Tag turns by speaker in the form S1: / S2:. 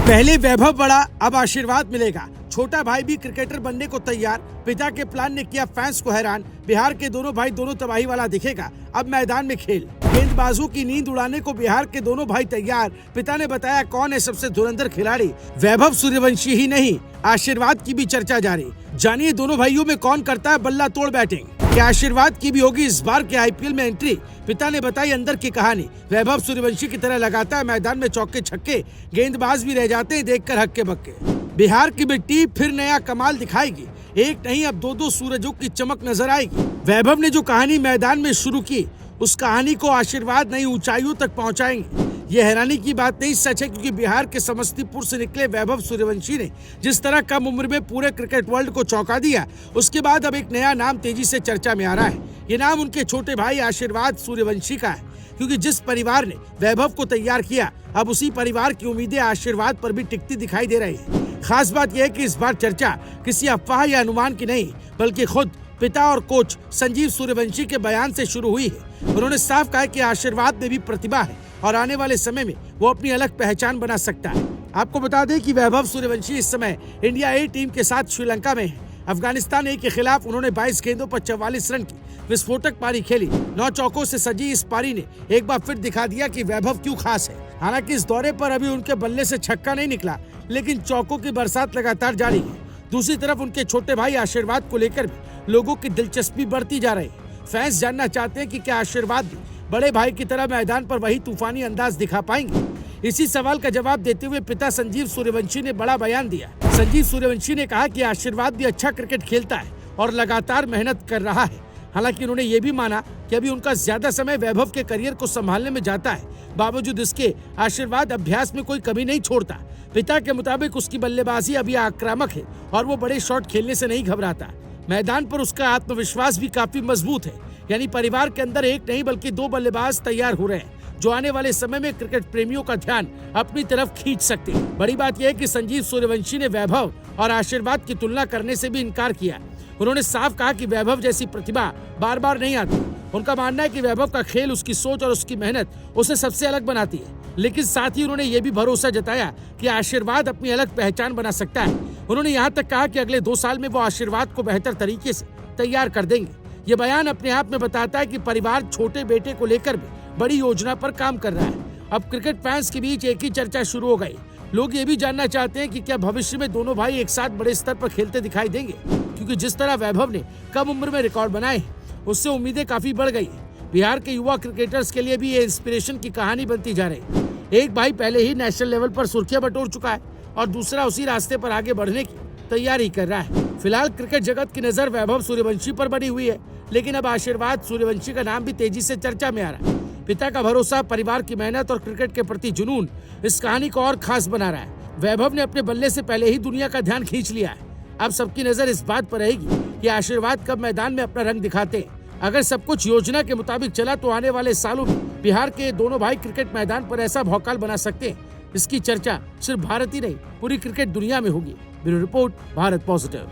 S1: पहले वैभव बड़ा, अब आशीर्वाद मिलेगा। छोटा भाई भी क्रिकेटर बनने को तैयार। पिता के प्लान ने किया फैंस को हैरान। बिहार के दोनों भाई दोनों तबाही वाला दिखेगा अब मैदान में खेल। गेंदबाजों की नींद उड़ाने को बिहार के दोनों भाई तैयार। पिता ने बताया कौन है सबसे धुरंधर खिलाड़ी। वैभव सूर्यवंशी ही नहीं, आशीर्वाद की भी चर्चा जारी। जानिए दोनों भाइयों में कौन करता है बल्ला तोड़ बैटिंग। क्या आशीर्वाद की भी होगी इस बार के आईपीएल में एंट्री। पिता ने बताई अंदर की कहानी। वैभव सूर्यवंशी की तरह लगाता है मैदान में चौके छक्के। गेंदबाज भी रह जाते हैं देखकर हक्के बक्के। बिहार की मिट्टी फिर नया कमाल दिखाएगी। एक नहीं अब दो सूरजों की चमक नजर आएगी। वैभव ने जो कहानी मैदान में शुरू की, उस कहानी को आशीर्वाद नई ऊंचाइयों तक पहुंचाएंगे। ये हैरानी की बात नहीं, सच है, क्योंकि बिहार के समस्तीपुर से निकले वैभव सूर्यवंशी ने जिस तरह कम उम्र में पूरे क्रिकेट वर्ल्ड को चौंका दिया, उसके बाद अब एक नया नाम तेजी से चर्चा में आ रहा है। ये नाम उनके छोटे भाई आशीर्वाद सूर्यवंशी का है, क्योंकि जिस परिवार ने वैभव को तैयार किया, अब उसी परिवार की उम्मीदें आशीर्वाद पर भी टिकती दिखाई दे रही है। खास बात यह है कि इस बार चर्चा किसी अफवाह या अनुमान की नहीं, बल्कि खुद पिता और कोच संजीव सूर्यवंशी के बयान से शुरू हुई है। उन्होंने साफ कहा कि आशीर्वाद में भी प्रतिभा है और आने वाले समय में वो अपनी अलग पहचान बना सकता है। आपको बता दें कि वैभव सूर्यवंशी इस समय इंडिया ए टीम के साथ श्रीलंका में है। अफगानिस्तान ए के खिलाफ उन्होंने 22 गेंदों पर 44 रन की विस्फोटक पारी खेली। 9 चौकों से सजी इस पारी ने एक बार फिर दिखा दिया कि वैभव क्यों खास है। हालांकि इस दौरे पर अभी उनके बल्ले से छक्का नहीं निकला, लेकिन चौकों की बरसात लगातार जारी है। दूसरी तरफ उनके छोटे भाई आशीर्वाद को लेकर भी लोगों की दिलचस्पी बढ़ती जा रही है। फैंस जानना चाहते हैं कि क्या आशीर्वाद भी बड़े भाई की तरह मैदान पर वही तूफानी अंदाज दिखा पाएंगे। इसी सवाल का जवाब देते हुए पिता संजीव सूर्यवंशी ने बड़ा बयान दिया। संजीव सूर्यवंशी ने कहा कि आशीर्वाद भी अच्छा क्रिकेट खेलता है और लगातार मेहनत कर रहा है। हालांकि उन्होंने ये भी माना कि अभी उनका ज्यादा समय वैभव के करियर को संभालने में जाता है। बावजूद इसके आशीर्वाद अभ्यास में कोई कमी नहीं छोड़ता। पिता के मुताबिक उसकी बल्लेबाजी अभी आक्रामक है और वो बड़े शॉट खेलने से नहीं घबराता। मैदान पर उसका आत्मविश्वास भी काफी मजबूत है। यानी परिवार के अंदर एक नहीं बल्कि 2 बल्लेबाज तैयार हो रहे हैं, जो आने वाले समय में क्रिकेट प्रेमियों का ध्यान अपनी तरफ खींच सकते हैं। बड़ी बात यह है कि संजीव सूर्यवंशी ने वैभव और आशीर्वाद की तुलना करने से भी इनकार किया। उन्होंने साफ कहा कि वैभव जैसी प्रतिभा बार बार नहीं आती। उनका मानना है कि वैभव का खेल, उसकी सोच और उसकी मेहनत उसे सबसे अलग बनाती है। लेकिन साथ ही उन्होंने ये भी भरोसा जताया कि आशीर्वाद अपनी अलग पहचान बना सकता है। उन्होंने यहाँ तक कहा कि अगले 2 साल में वो आशीर्वाद को बेहतर तरीके से तैयार कर देंगे। ये बयान अपने आप में बताता है कि परिवार छोटे बेटे को लेकर भी बड़ी योजना पर काम कर रहा है। अब क्रिकेट फैंस के बीच एक ही चर्चा शुरू हो गई। लोग ये भी जानना चाहते हैं कि क्या भविष्य में दोनों भाई एक साथ बड़े स्तर पर खेलते दिखाई देंगे, क्योंकि जिस तरह वैभव ने कम उम्र में रिकॉर्ड बनाए हैं, उससे उम्मीदें काफी बढ़ गई है। बिहार के युवा क्रिकेटर्स के लिए भी ये इंस्पिरेशन की कहानी बनती जा रही है। एक भाई पहले ही नेशनल लेवल पर सुर्खियां बटोर चुका है और दूसरा उसी रास्ते पर आगे बढ़ने की तैयारी कर रहा है। फिलहाल क्रिकेट जगत की नजर वैभव सूर्यवंशी पर बनी हुई है, लेकिन अब आशीर्वाद सूर्यवंशी का नाम भी तेजी से चर्चा में आ रहा है। पिता का भरोसा, परिवार की मेहनत और क्रिकेट के प्रति जुनून इस कहानी को और खास बना रहा है। वैभव ने अपने बल्ले से पहले ही दुनिया का ध्यान खींच लिया है। अब सबकी नजर इस बात पर रहेगी कि आशीर्वाद कब मैदान में अपना रंग दिखाते हैं। अगर सब कुछ योजना के मुताबिक चला तो आने वाले सालों में बिहार के दोनों भाई क्रिकेट मैदान पर ऐसा भौकाल बना सकते हैं, इसकी चर्चा सिर्फ भारत ही नहीं पूरी क्रिकेट दुनिया में होगी। Bureau report, Bharat positive.